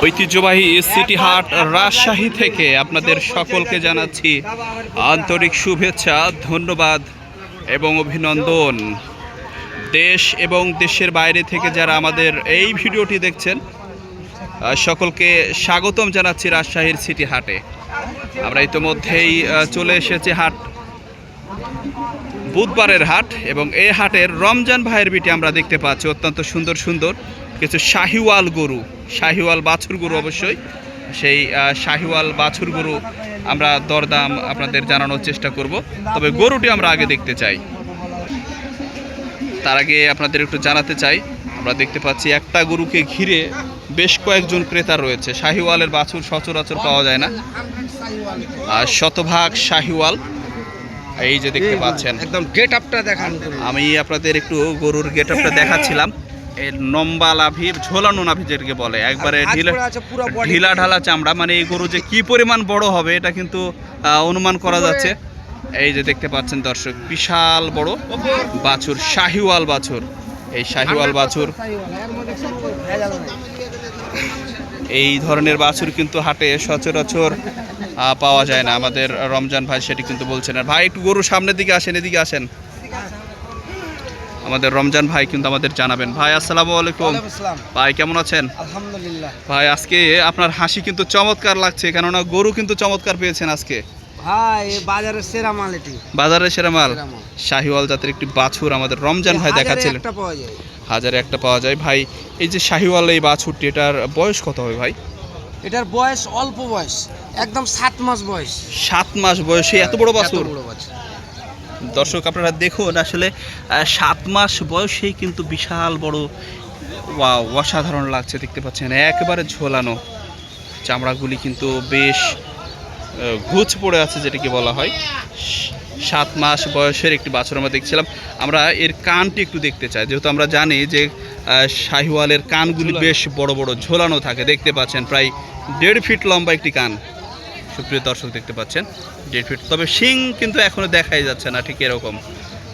ঐতিহ্যবাহী সিটি হাট রাজশাহী থেকে আপনাদের সকলকে জানাচ্ছি আন্তরিক শুভেচ্ছা, ধন্যবাদ এবং অভিনন্দন। দেশ এবং দেশের বাইরে থেকে যারা আমাদের এই ভিডিওটি দেখছেন সকলকে স্বাগতম জানাচ্ছি রাজশাহীর সিটি হাটে। আমরা ইতিমধ্যেই চলে এসেছি হাট, বুধবারের হাট, এবং এই হাটের রমজান ভাইয়ের বিটি আমরা দেখতে পাচ্ছি অত্যন্ত সুন্দর সুন্দর কিছু শাহিওয়াল গরু, শাহিওয়াল বাছুর গরু, অবশ্যই সেই শাহিওয়াল বাছুর গরু আমরা দরদাম আপনাদের জানানোর চেষ্টা করব। তবে গরুটি আমরা আগে দেখতে চাই, তার আগে আপনাদের একটু জানাতে চাই আমরা দেখতে পাচ্ছি একটা গরুকে ঘিরে বেশ কয়েকজন ক্রেতা রয়েছে। শাহিওয়ালের বাছুর সচরাচর পাওয়া যায় না, আর শতভাগ শাহিওয়াল। এই যে দেখতে পাচ্ছেন একদম গেট আপটা দেখান, আমি আপনাদের একটু গরুর গেট আপটা দেখাচ্ছিলাম। এর লম্বা নাভি, ঝোলানো নাভি যেটাকে বলে, একবারে ঢিলা ঢালা চামড়া। মানে এই গরু যে কি পরিমাণ বড় হবে এটা কিন্তু অনুমান করা যাচ্ছে। এই যে দেখতে পাচ্ছেন দর্শক, বিশাল বড় বাছুর, শাহিওয়াল বাছুর। এই শাহিওয়াল বাছুর, এই ধরনের বাছুর কিন্তু হাটে সচরাচর পাওয়া যায় না। আমাদের রমজান ভাই সেটি কিন্তু বলছেন। আর ভাই একটু গরু সামনের দিকে আসেন, এদিকে আসেন। আমাদের রমজান ভাই কিন্তু আমাদের জানাবেন। ভাই আসসালামু আলাইকুম। ভাই কেমন আছেন? আলহামদুলিল্লাহ। ভাই আজকে আপনার হাসি কিন্তু চমৎকার লাগছে, কেননা গরু কিন্তু চমৎকার পেয়েছেন আজকে। ভাই বাজারের সেরা মাল এটি, বাজারের সেরা মাল শাহিওয়াল জাতের একটি বাছুর আমাদের রমজান ভাই দেখাচ্ছিলেন। হাজারে একটা পাওয়া যায়। ভাই এই যে শাহিওয়াল এই বাছুরটি, এটার বয়স কত হবে ভাই? এটার বয়স অল্প বয়স, একদম 7 মাস বয়স। 7 মাস বয়সে এত বড় বাছুর? দর্শক আপনারা দেখুন, আসলে 7 মাস বয়সেই কিন্তু বিশাল বড়। ওয়াও, অসাধারণ লাগছে। দেখতে পাচ্ছেন একেবারে ঝোলানো চামড়াগুলি কিন্তু বেশ ঘুচ পড়ে আছে, যেটাকে বলা হয়। 7 মাস বয়সের একটি বাছুর আমরা দেখছিলাম। আমরা এর কানটি একটু দেখতে চাই, যেহেতু আমরা জানি যে শাহিওয়ালের কানগুলি বেশ বড় বড় ঝোলানো থাকে। দেখতে পাচ্ছেন প্রায় 1.5 ফিট লম্বা একটি কান, সুপ্রিয় দর্শক দেখতে পাচ্ছেন 1.5 ফিট। তবে শিং কিন্তু এখনো দেখাই যাচ্ছে না ঠিক এরকম।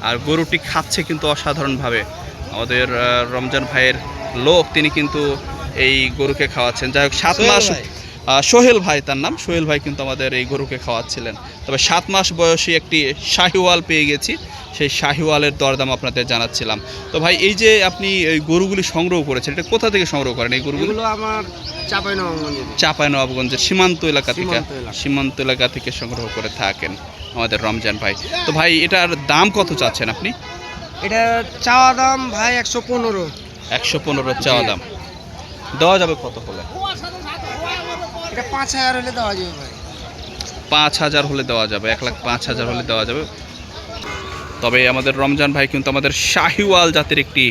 আর গরুটি খাচ্ছে কিন্তু অসাধারণভাবে। আমাদের রমজান ভাইয়ের লোক, তিনি কিন্তু এই গরুকে খাওয়াচ্ছেন। যাই হোক, 7 মাস, সোহেল ভাই তার নাম, সোহেল ভাই কিন্তু আমাদের এই গরুকে খাওয়াচ্ছিলেন। তবে 7 মাস বয়সী একটি শাহিওয়াল পেয়ে গেছি, সেই শাহিওয়ালের দরদাম আপনাদের জানাচ্ছিলাম। তো ভাই এই যে আপনি এই গরুগুলি সংগ্রহ করেছেন, এটা কোথা থেকে সংগ্রহ করেন এই গরুগুলো? আমার চাঁপাইনবাবগঞ্জের সীমান্ত এলাকা থেকে সংগ্রহ করে থাকেন আমাদের রমজান ভাই। তো ভাই এটার দাম কত চাচ্ছেন আপনি? এটা চাওয়া দাম ভাই 115। 115 চাওয়া দাম। দেওয়া যাবে কত হলে? এটা 5000 হলে দেওয়া যাবে ভাই। 5000 হলে দেওয়া যাবে, 1,05,000 হলে দেওয়া যাবে। তবে আমাদের রমজান ভাই কিন্তু আমাদের শাহিওয়াল জাতের একটি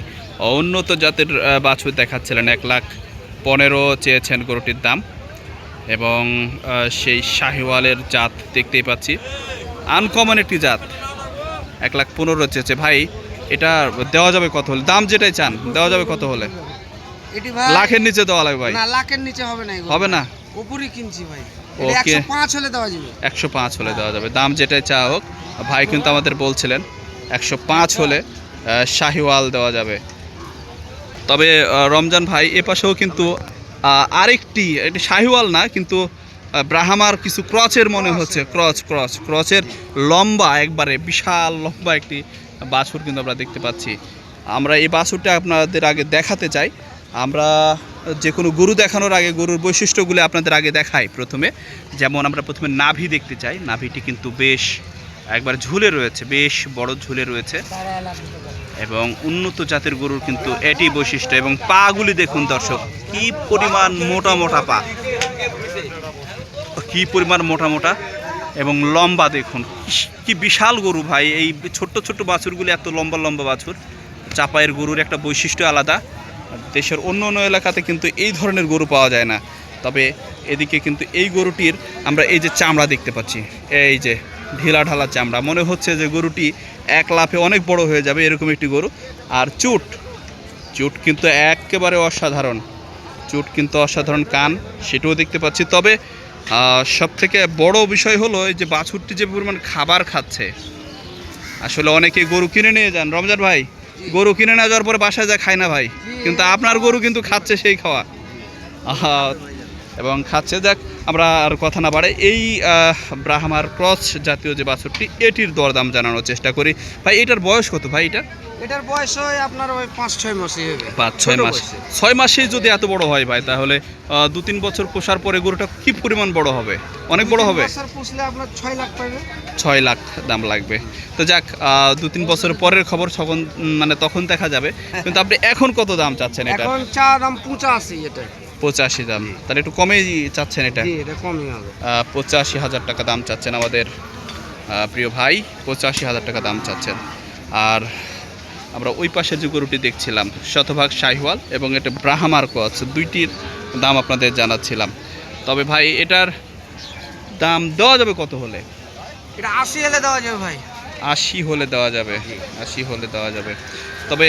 উন্নত জাতের বাছুর দেখাচ্ছিলেন। 1,15,000 চেয়েছেন গরুটির দাম, এবং সেই শাহিওয়ালের জাত দেখতেই পাচ্ছি, আনকমন একটি জাত। 1,15,000 চেয়েছে। ভাই এটা দেওয়া যাবে কত হলে? দাম যেটাই চান দেওয়া যাবে কত হলে? এটি ভাই লাখের নিচে দেওয়া লাগবে ভাই? না, লাখের নিচে হবে না। হবে না, উপরেই কিনছি ভাই। ওকে, 105 হলে দেওয়া যাবে। 105 হলে দেওয়া যাবে। দাম যেটাই চা হোক, ভাই কিন্তু আমাদের বলছিলেন 105 হলে শাহিওয়াল দেওয়া যাবে। তবে রমজান ভাই এ পাশেও কিন্তু আরেকটি, এটি শাহিওয়াল না কিন্তু ব্রাহ্মার কিছু ক্রচের মনে হচ্ছে, ক্রচের লম্বা, একবারে বিশাল লম্বা একটি বাছুর কিন্তু আমরা দেখতে পাচ্ছি। আমরা এই বাছুরটা আপনাদের আগে দেখাতে চাই। আমরা যে কোনো গরু দেখানোর আগে গরুর বৈশিষ্ট্যগুলো আপনাদের আগে দেখাই প্রথমে। যেমন আমরা প্রথমে নাভি দেখতে চাই। নাভিটি কিন্তু বেশ একবার ঝুলে রয়েছে, বেশ বড় ঝুলে রয়েছে, এবং উন্নত জাতের গরুর কিন্তু এটি বৈশিষ্ট্য। এবং পাগুলি দেখুন দর্শক, কি পরিমাণ মোটা মোটা পা, কি পরিমাণ মোটা মোটা এবং লম্বা। দেখুন কি বিশাল গরু ভাই। এই ছোট্ট ছোট্ট বাছুরগুলি এত লম্বা লম্বা বাছুর। চাপায়ের গরুর একটা বৈশিষ্ট্য আলাদা, দেশের অন্য অন্য এলাকাতে কিন্তু এই ধরনের গরু পাওয়া যায় না। তবে এদিকে কিন্তু এই গরুটির আমরা এই যে চামড়া দেখতে পাচ্ছি, এই যে ঢিলা ঢালা চামড়া, মনে হচ্ছে যে গরুটি এক লাফে অনেক বড় হয়ে যাবে এরকম একটি গরু। আর চুট কিন্তু একেবারে অসাধারণ, অসাধারণ কান, সেটাও দেখতে পাচ্ছি। তবে সবথেকে বড় বিষয় হলো এই যে বাছুরটি যে পরিমাণ খাবার খাচ্ছে। আসলে অনেকে গরু কিনে নিয়ে যান, রমজান ভাই গরু কিনে না যাওয়ার পরে বাসায় যা খায় না ভাই, কিন্তু আপনার গরু কিন্তু খাচ্ছে সেই খাওয়া। এবং খাচ্ছে। যাক, আমরা আর কথা না বাড়ে এই ব্রাহ্মার ক্রস জাতীয় যে বাছুরটি এটির দরদাম জানানোর চেষ্টা করি। ভাই এটার বয়স কত ভাই এটা? এটার বয়স হয় আপনার ওই 5-6 মাসই হবে। 5-6 ছোট মাস। বয়সে। 6 মাসেই যদি এত বড় হয় ভাই, তাহলে 2-3 বছর পোষার পরে গরুটা কি পরিমাণ বড় হবে? অনেক বড় হবে। 2-3 বছর পুষলে আপনার 6 লাখ পাবে। 6 লাখ দাম লাগবে। তো যাক, 2-3 বছর পরের খবর তখন মানে তখন দেখা যাবে। কিন্তু আপনি এখন কত দাম চাচ্ছেন এটা? এখন চা দাম 85 এটা। 85 দাম। তাহলে একটু কমে চাচ্ছেন এটা? জি, এটা কমই হবে। 85,000 টাকা দাম চাচ্ছেন আমাদের প্রিয় ভাই, 85,000 টাকা দাম চাচ্ছেন। আর আমরা ওই পাশে যে গরুটি দেখছিলাম শতভাগ শাহিওয়াল এবং এটা ব্রাহ্মার ক্রস, দুইটির দাম আপনাদের জানাচ্ছিলাম। তবে ভাই এটার দাম দেওয়া যাবে কত হলে? এটা 80 হলে দেওয়া যাবে ভাই। 80 হলে দেওয়া যাবে। 80 হলে দেওয়া যাবে। তবে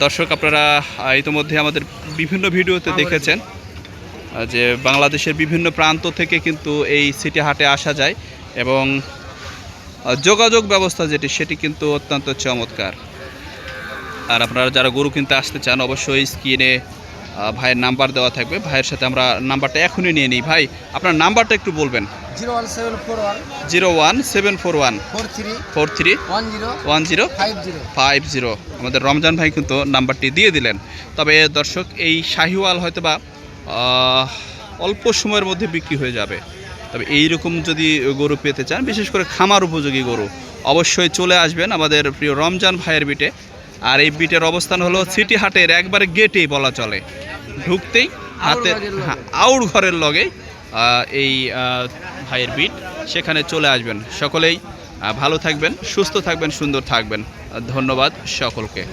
দর্শক, আপনারা ইতিমধ্যে আমাদের বিভিন্ন ভিডিওতে দেখেছেন যে বাংলাদেশের বিভিন্ন প্রান্ত থেকে কিন্তু এই সিটি হাটে আসা যায় এবং যোগাযোগ ব্যবস্থা যেটি সেটি কিন্তু অত্যন্ত চমৎকার। আর আপনারা যারা গরু কিনতে আসতে চান অবশ্যই স্ক্রিনে ভাইয়ের নাম্বার দেওয়া থাকবে। ভাইয়ের সাথে আমরা নাম্বারটা এখনই নিয়ে নিই। ভাই আপনার নাম্বারটা একটু বলবেন। 01741 01741 43 43 10 10 50। 50। আমাদের রমজান ভাই কিন্তু নাম্বারটি দিয়ে দিলেন। তবে দর্শক, এই শাহিওয়াল হয়তো বা অল্প সময়ের মধ্যে বিক্রি হয়ে যাবে। তবে এইরকম যদি গরু পেতে চান, বিশেষ করে খামার উপযোগী গরু, অবশ্যই চলে আসবেন আমাদের প্রিয় রমজান ভাইয়ের বিটে। আর এই বিটের অবস্থান হলো সিটি হাটের একবারে গেটেই বলা চলে, ঢুকতেই হাতে আউট ঘরের লগে এই ভাইয়ের বিট, সেখানে চলে আসবেন। সকলেই ভালো থাকবেন, সুস্থ থাকবেন, সুন্দর থাকবেন। ধন্যবাদ সকলকে।